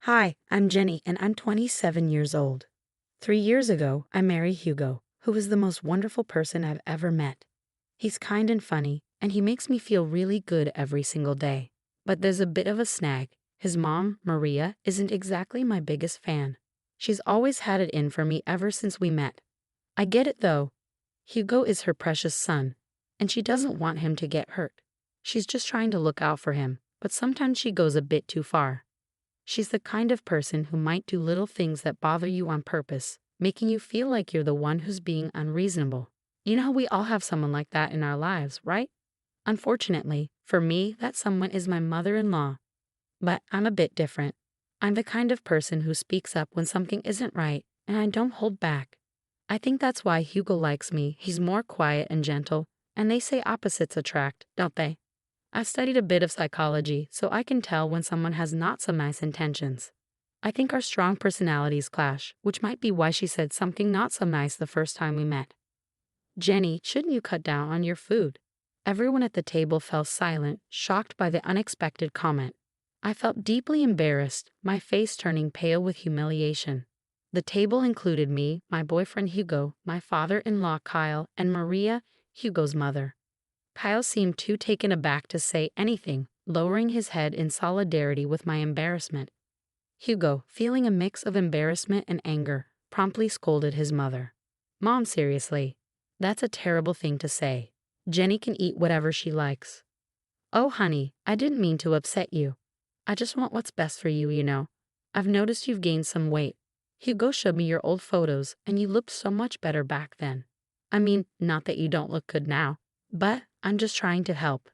Hi, I'm Jenny and I'm 27 years old. 3 years ago, I married Hugo, who is the most wonderful person I've ever met. He's kind and funny, and he makes me feel really good every single day. But there's a bit of a snag. His mom, Maria, isn't exactly my biggest fan. She's always had it in for me ever since we met. I get it though. Hugo is her precious son, and she doesn't want him to get hurt. She's just trying to look out for him, but sometimes she goes a bit too far. She's the kind of person who might do little things that bother you on purpose, making you feel like you're the one who's being unreasonable. You know how we all have someone like that in our lives, right? Unfortunately, for me, that someone is my mother-in-law. But I'm a bit different. I'm the kind of person who speaks up when something isn't right, and I don't hold back. I think that's why Hugo likes me. He's more quiet and gentle, and they say opposites attract, don't they? I've studied a bit of psychology, so I can tell when someone has not so nice intentions. I think our strong personalities clash, which might be why she said something not so nice the first time we met. Jenny, shouldn't you cut down on your food? Everyone at the table fell silent, shocked by the unexpected comment. I felt deeply embarrassed, my face turning pale with humiliation. The table included me, my boyfriend Hugo, my father-in-law Kyle, and Maria, Hugo's mother. Kyle seemed too taken aback to say anything, lowering his head in solidarity with my embarrassment. Hugo, feeling a mix of embarrassment and anger, promptly scolded his mother. Mom, seriously. That's a terrible thing to say. Jenny can eat whatever she likes. Oh, honey, I didn't mean to upset you. I just want what's best for you, you know. I've noticed you've gained some weight. Hugo showed me your old photos, and you looked so much better back then. I mean, not that you don't look good now, but I'm just trying to help.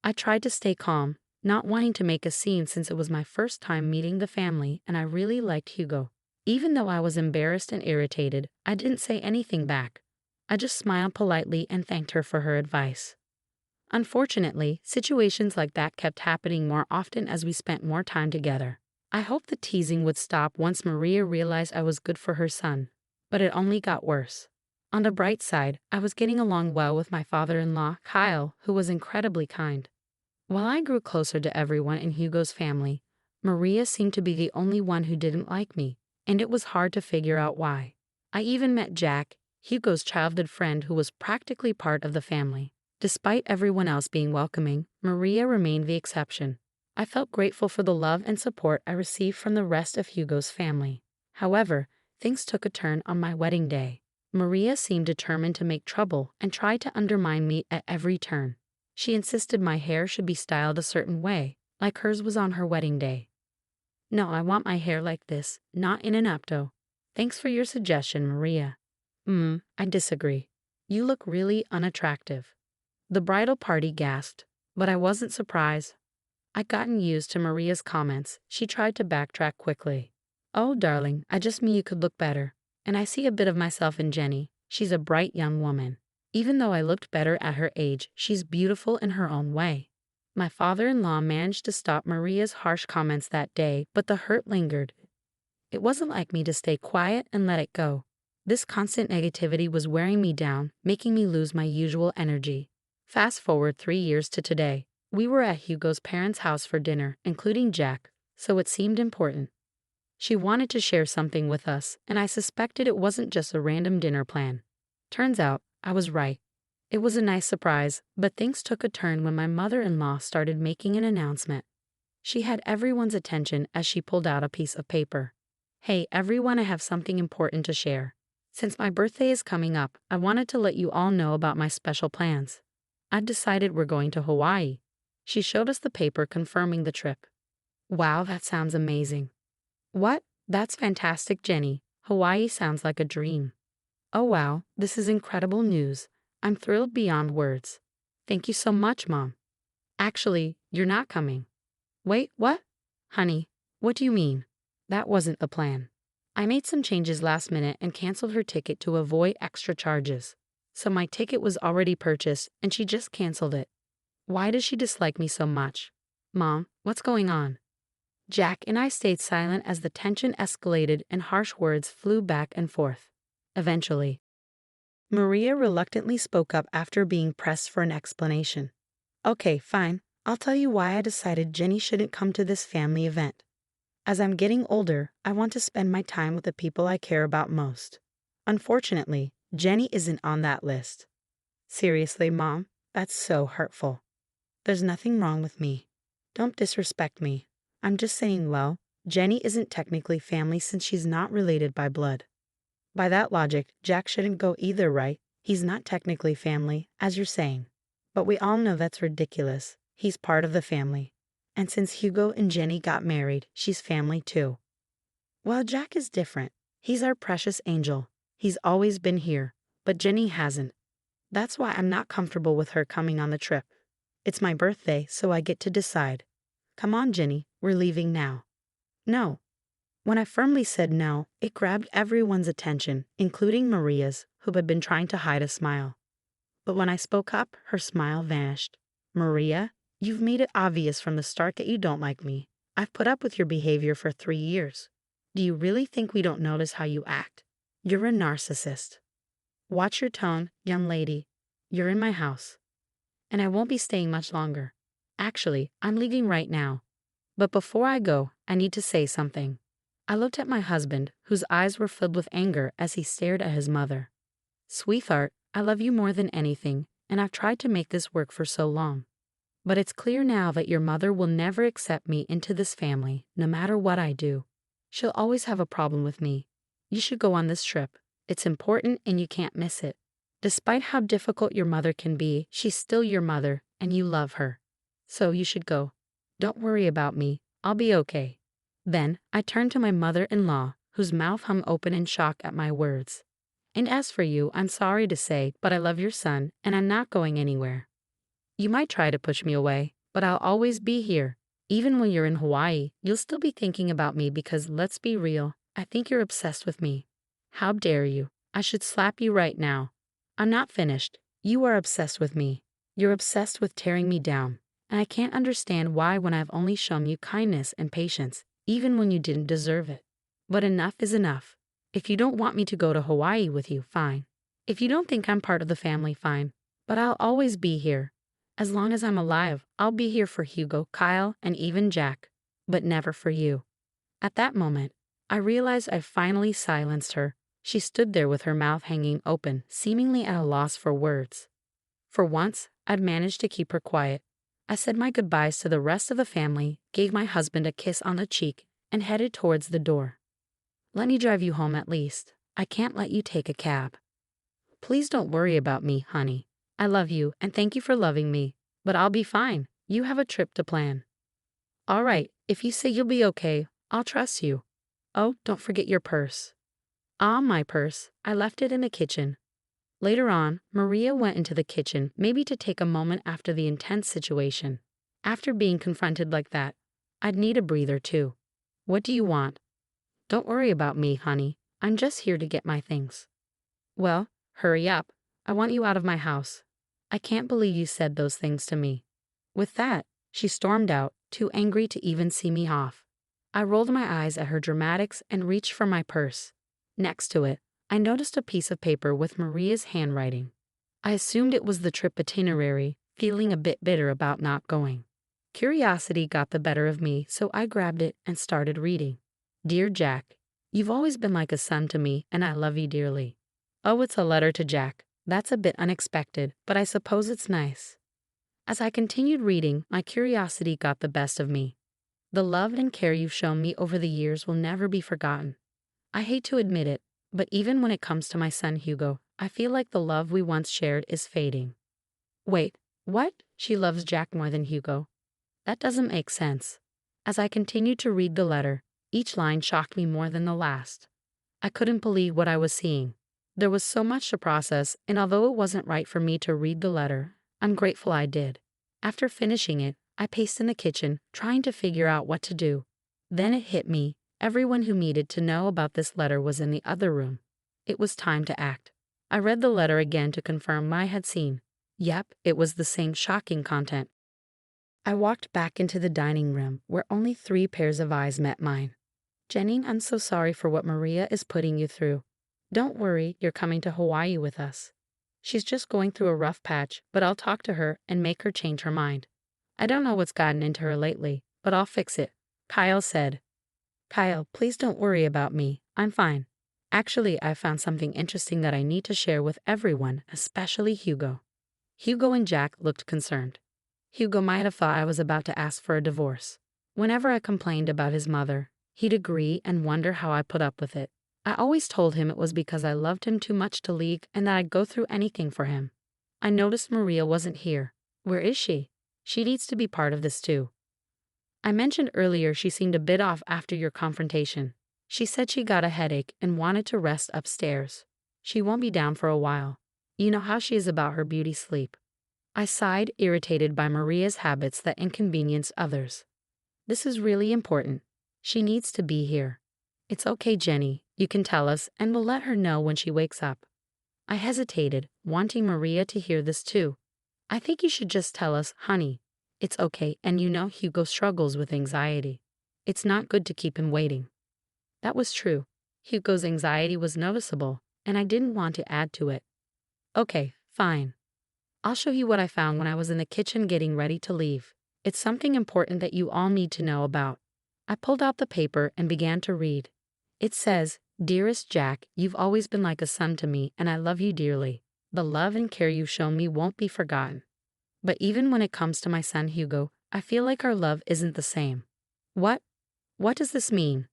I tried to stay calm, not wanting to make a scene since it was my first time meeting the family and I really liked Hugo. Even though I was embarrassed and irritated, I didn't say anything back. I just smiled politely and thanked her for her advice. Unfortunately, situations like that kept happening more often as we spent more time together. I hoped the teasing would stop once Maria realized I was good for her son, but it only got worse. On the bright side, I was getting along well with my father-in-law, Kyle, who was incredibly kind. While I grew closer to everyone in Hugo's family, Maria seemed to be the only one who didn't like me, and it was hard to figure out why. I even met Jack, Hugo's childhood friend who was practically part of the family. Despite everyone else being welcoming, Maria remained the exception. I felt grateful for the love and support I received from the rest of Hugo's family. However, things took a turn on my wedding day. Maria seemed determined to make trouble and tried to undermine me at every turn. She insisted my hair should be styled a certain way, like hers was on her wedding day. No, I want my hair like this, not in an updo. Thanks for your suggestion, Maria. I disagree. You look really unattractive. The bridal party gasped, but I wasn't surprised. I'd gotten used to Maria's comments. She tried to backtrack quickly. Oh, darling, I just mean you could look better. And I see a bit of myself in Jenny. She's a bright young woman. Even though I looked better at her age, she's beautiful in her own way. My father-in-law managed to stop Maria's harsh comments that day, but the hurt lingered. It wasn't like me to stay quiet and let it go. This constant negativity was wearing me down, making me lose my usual energy. Fast forward 3 years to today. We were at Hugo's parents' house for dinner, including Jack, so it seemed important. She wanted to share something with us, and I suspected it wasn't just a random dinner plan. Turns out, I was right. It was a nice surprise, but things took a turn when my mother-in-law started making an announcement. She had everyone's attention as she pulled out a piece of paper. Hey, everyone, I have something important to share. Since my birthday is coming up, I wanted to let you all know about my special plans. I've decided we're going to Hawaii. She showed us the paper confirming the trip. Wow, that sounds amazing. What? That's fantastic, Jenny. Hawaii sounds like a dream. Oh wow, this is incredible news. I'm thrilled beyond words. Thank you so much, Mom. Actually, you're not coming. Wait, what? Honey, what do you mean? That wasn't the plan. I made some changes last minute and canceled her ticket to avoid extra charges. So my ticket was already purchased and she just canceled it. Why does she dislike me so much? Mom, what's going on? Jack and I stayed silent as the tension escalated and harsh words flew back and forth. Eventually, Maria reluctantly spoke up after being pressed for an explanation. Okay, fine. I'll tell you why I decided Jenny shouldn't come to this family event. As I'm getting older, I want to spend my time with the people I care about most. Unfortunately, Jenny isn't on that list. Seriously, Mom, that's so hurtful. There's nothing wrong with me. Don't disrespect me. I'm just saying, well, Jenny isn't technically family since she's not related by blood. By that logic, Jack shouldn't go either, right? He's not technically family, as you're saying. But we all know that's ridiculous. He's part of the family. And since Hugo and Jenny got married, she's family too. Well, Jack is different. He's our precious angel. He's always been here, but Jenny hasn't. That's why I'm not comfortable with her coming on the trip. It's my birthday, so I get to decide. Come on, Jenny, we're leaving now. No. When I firmly said no, it grabbed everyone's attention, including Maria's, who had been trying to hide a smile. But when I spoke up, her smile vanished. Maria, you've made it obvious from the start that you don't like me. I've put up with your behavior for 3 years. Do you really think we don't notice how you act? You're a narcissist. Watch your tone, young lady. You're in my house. And I won't be staying much longer. Actually, I'm leaving right now. But before I go, I need to say something. I looked at my husband, whose eyes were filled with anger as he stared at his mother. Sweetheart, I love you more than anything, and I've tried to make this work for so long. But it's clear now that your mother will never accept me into this family, no matter what I do. She'll always have a problem with me. You should go on this trip. It's important and you can't miss it. Despite how difficult your mother can be, she's still your mother, and you love her. So you should go. Don't worry about me. I'll be okay. Then I turned to my mother-in-law, whose mouth hung open in shock at my words. And as for you, I'm sorry to say, but I love your son, and I'm not going anywhere. You might try to push me away, but I'll always be here. Even when you're in Hawaii, you'll still be thinking about me because, let's be real, I think you're obsessed with me. How dare you? I should slap you right now. I'm not finished. You are obsessed with me. You're obsessed with tearing me down. And I can't understand why when I've only shown you kindness and patience, even when you didn't deserve it. But enough is enough. If you don't want me to go to Hawaii with you, fine. If you don't think I'm part of the family, fine. But I'll always be here. As long as I'm alive, I'll be here for Hugo, Kyle, and even Jack. But never for you. At that moment, I realized I'd finally silenced her. She stood there with her mouth hanging open, seemingly at a loss for words. For once, I'd managed to keep her quiet. I said my goodbyes to the rest of the family, gave my husband a kiss on the cheek, and headed towards the door. Let me drive you home at least. I can't let you take a cab. Please don't worry about me, honey. I love you and thank you for loving me, but I'll be fine. You have a trip to plan. All right, if you say you'll be okay, I'll trust you. Oh, don't forget your purse. Ah, my purse. I left it in the kitchen. Later on, Maria went into the kitchen, maybe to take a moment after the intense situation. After being confronted like that, I'd need a breather too. What do you want? Don't worry about me, honey. I'm just here to get my things. Well, hurry up. I want you out of my house. I can't believe you said those things to me. With that, she stormed out, too angry to even see me off. I rolled my eyes at her dramatics and reached for my purse. Next to it, I noticed a piece of paper with Maria's handwriting. I assumed it was the trip itinerary, feeling a bit bitter about not going. Curiosity got the better of me, so I grabbed it and started reading. Dear Jack, you've always been like a son to me, and I love you dearly. Oh, it's a letter to Jack. That's a bit unexpected, but I suppose it's nice. As I continued reading, my curiosity got the best of me. The love and care you've shown me over the years will never be forgotten. I hate to admit it, but even when it comes to my son Hugo, I feel like the love we once shared is fading. Wait, what? She loves Jack more than Hugo? That doesn't make sense. As I continued to read the letter, each line shocked me more than the last. I couldn't believe what I was seeing. There was so much to process, and although it wasn't right for me to read the letter, I'm grateful I did. After finishing it, I paced in the kitchen, trying to figure out what to do. Then it hit me. Everyone who needed to know about this letter was in the other room. It was time to act. I read the letter again to confirm what I had seen. Yep, it was the same shocking content. I walked back into the dining room, where only 3 pairs of eyes met mine. Jenny, I'm so sorry for what Maria is putting you through. Don't worry, you're coming to Hawaii with us. She's just going through a rough patch, but I'll talk to her and make her change her mind. I don't know what's gotten into her lately, but I'll fix it, Kyle said. Kyle, please don't worry about me. I'm fine. Actually, I found something interesting that I need to share with everyone, especially Hugo. Hugo and Jack looked concerned. Hugo might have thought I was about to ask for a divorce. Whenever I complained about his mother, he'd agree and wonder how I put up with it. I always told him it was because I loved him too much to leave and that I'd go through anything for him. I noticed Maria wasn't here. Where is she? She needs to be part of this too. I mentioned earlier she seemed a bit off after your confrontation. She said she got a headache and wanted to rest upstairs. She won't be down for a while. You know how she is about her beauty sleep. I sighed, irritated by Maria's habits that inconvenience others. This is really important. She needs to be here. It's okay, Jenny. You can tell us, and we'll let her know when she wakes up. I hesitated, wanting Maria to hear this too. I think you should just tell us, honey. It's okay, and you know Hugo struggles with anxiety. It's not good to keep him waiting. That was true. Hugo's anxiety was noticeable, and I didn't want to add to it. Okay, fine. I'll show you what I found when I was in the kitchen getting ready to leave. It's something important that you all need to know about. I pulled out the paper and began to read. It says, "Dearest Jack, you've always been like a son to me, and I love you dearly. The love and care you've shown me won't be forgotten. But even when it comes to my son Hugo, I feel like our love isn't the same." What? What does this mean?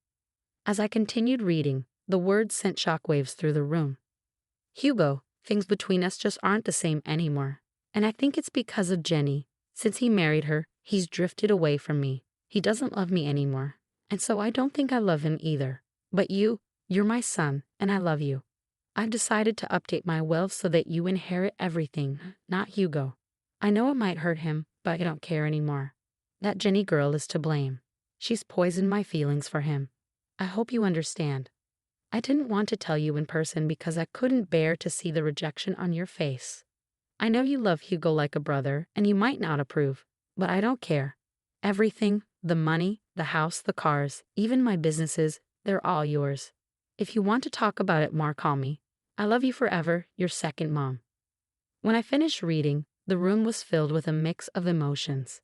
As I continued reading, the words sent shockwaves through the room. Hugo, things between us just aren't the same anymore. And I think it's because of Jenny. Since he married her, he's drifted away from me. He doesn't love me anymore. And so I don't think I love him either. But you're my son, and I love you. I've decided to update my will so that you inherit everything, not Hugo. I know it might hurt him, but I don't care anymore. That Jenny girl is to blame. She's poisoned my feelings for him. I hope you understand. I didn't want to tell you in person because I couldn't bear to see the rejection on your face. I know you love Hugo like a brother, and you might not approve, but I don't care. Everything, the money, the house, the cars, even my businesses, they're all yours. If you want to talk about it more, call me. I love you forever, your second mom. When I finished reading, the room was filled with a mix of emotions.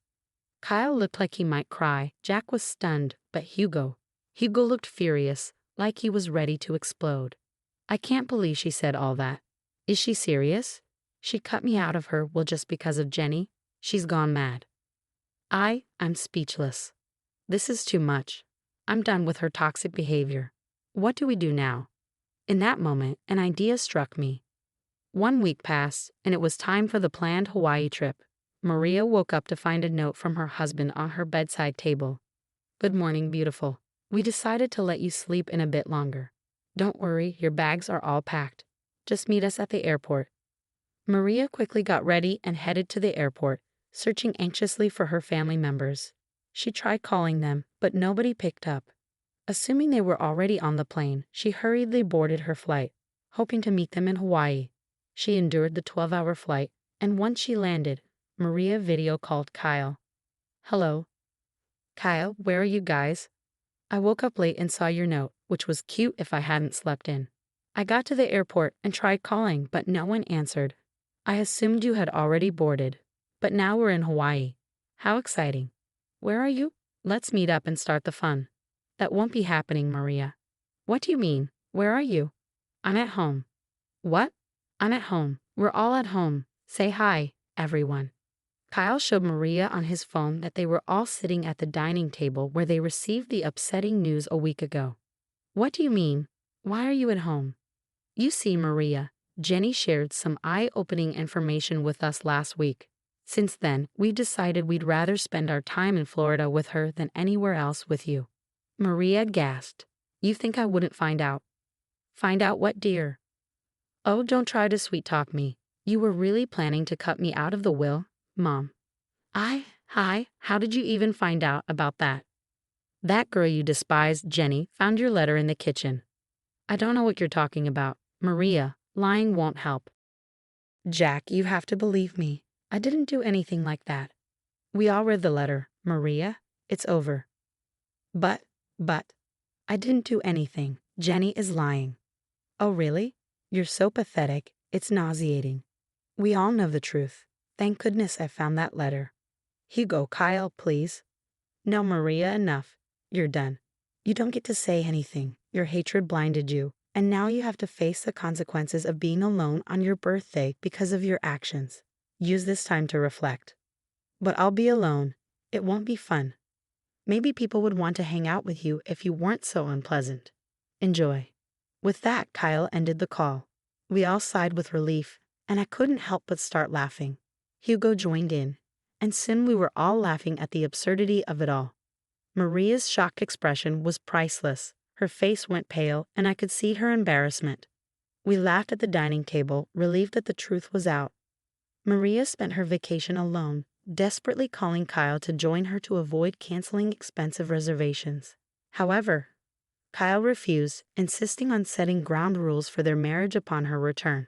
Kyle looked like he might cry. Jack was stunned, but Hugo looked furious, like he was ready to explode. I can't believe she said all that. Is she serious? She cut me out of her will just because of Jenny? She's gone mad. I'm speechless. This is too much. I'm done with her toxic behavior. What do we do now? In that moment, an idea struck me. 1 week passed, and it was time for the planned Hawaii trip. Maria woke up to find a note from her husband on her bedside table. "Good morning, beautiful. We decided to let you sleep in a bit longer. Don't worry, your bags are all packed. Just meet us at the airport." Maria quickly got ready and headed to the airport, searching anxiously for her family members. She tried calling them, but nobody picked up. Assuming they were already on the plane, she hurriedly boarded her flight, hoping to meet them in Hawaii. She endured the 12-hour flight, and once she landed, Maria video called Kyle. "Hello. Kyle, where are you guys? I woke up late and saw your note, which was cute if I hadn't slept in. I got to the airport and tried calling, but no one answered. I assumed you had already boarded, but now we're in Hawaii. How exciting. Where are you? Let's meet up and start the fun." "That won't be happening, Maria." "What do you mean? Where are you?" "I'm at home." "What?" "I'm at home. We're all at home. Say hi, everyone." Kyle showed Maria on his phone that they were all sitting at the dining table where they received the upsetting news a week ago. "What do you mean? Why are you at home?" "You see, Maria, Jenny shared some eye-opening information with us last week. Since then, we decided we'd rather spend our time in Florida with her than anywhere else with you." Maria gasped. "You think I wouldn't find out?" "Find out what, dear?" "Oh, don't try to sweet-talk me. You were really planning to cut me out of the will, Mom." Hi, how did you even find out about that?" "That girl you despise, Jenny, found your letter in the kitchen." "I don't know what you're talking about. Maria, lying won't help." "Jack, you have to believe me. I didn't do anything like that. We all read the letter. Maria, it's over." But, I didn't do anything. Jenny is lying." "Oh, really? You're so pathetic. It's nauseating. We all know the truth. Thank goodness I found that letter." "Hugo, Kyle, please." "No, Maria, enough. You're done. You don't get to say anything. Your hatred blinded you, and now you have to face the consequences of being alone on your birthday because of your actions. Use this time to reflect. But I'll be alone. It won't be fun. Maybe people would want to hang out with you if you weren't so unpleasant. Enjoy. With that, Kyle ended the call. We all sighed with relief, and I couldn't help but start laughing. Hugo joined in, and soon we were all laughing at the absurdity of it all. Maria's shocked expression was priceless. Her face went pale, and I could see her embarrassment. We laughed at the dining table, relieved that the truth was out. Maria spent her vacation alone, desperately calling Kyle to join her to avoid canceling expensive reservations. However, Kyle refused, insisting on setting ground rules for their marriage upon her return.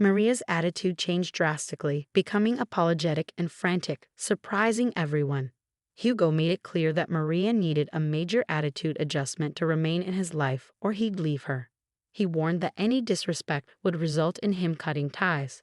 Maria's attitude changed drastically, becoming apologetic and frantic, surprising everyone. Hugo made it clear that Maria needed a major attitude adjustment to remain in his life, or he'd leave her. He warned that any disrespect would result in him cutting ties.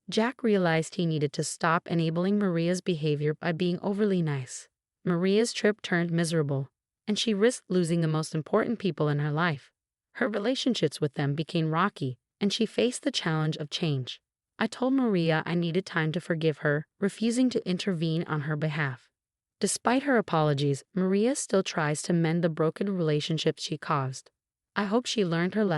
Jack realized he needed to stop enabling Maria's behavior by being overly nice. Maria's trip turned miserable, and she risked losing the most important people in her life. Her relationships with them became rocky, and she faced the challenge of change. I told Maria I needed time to forgive her, refusing to intervene on her behalf. Despite her apologies, Maria still tries to mend the broken relationships she caused. I hope she learned her lesson.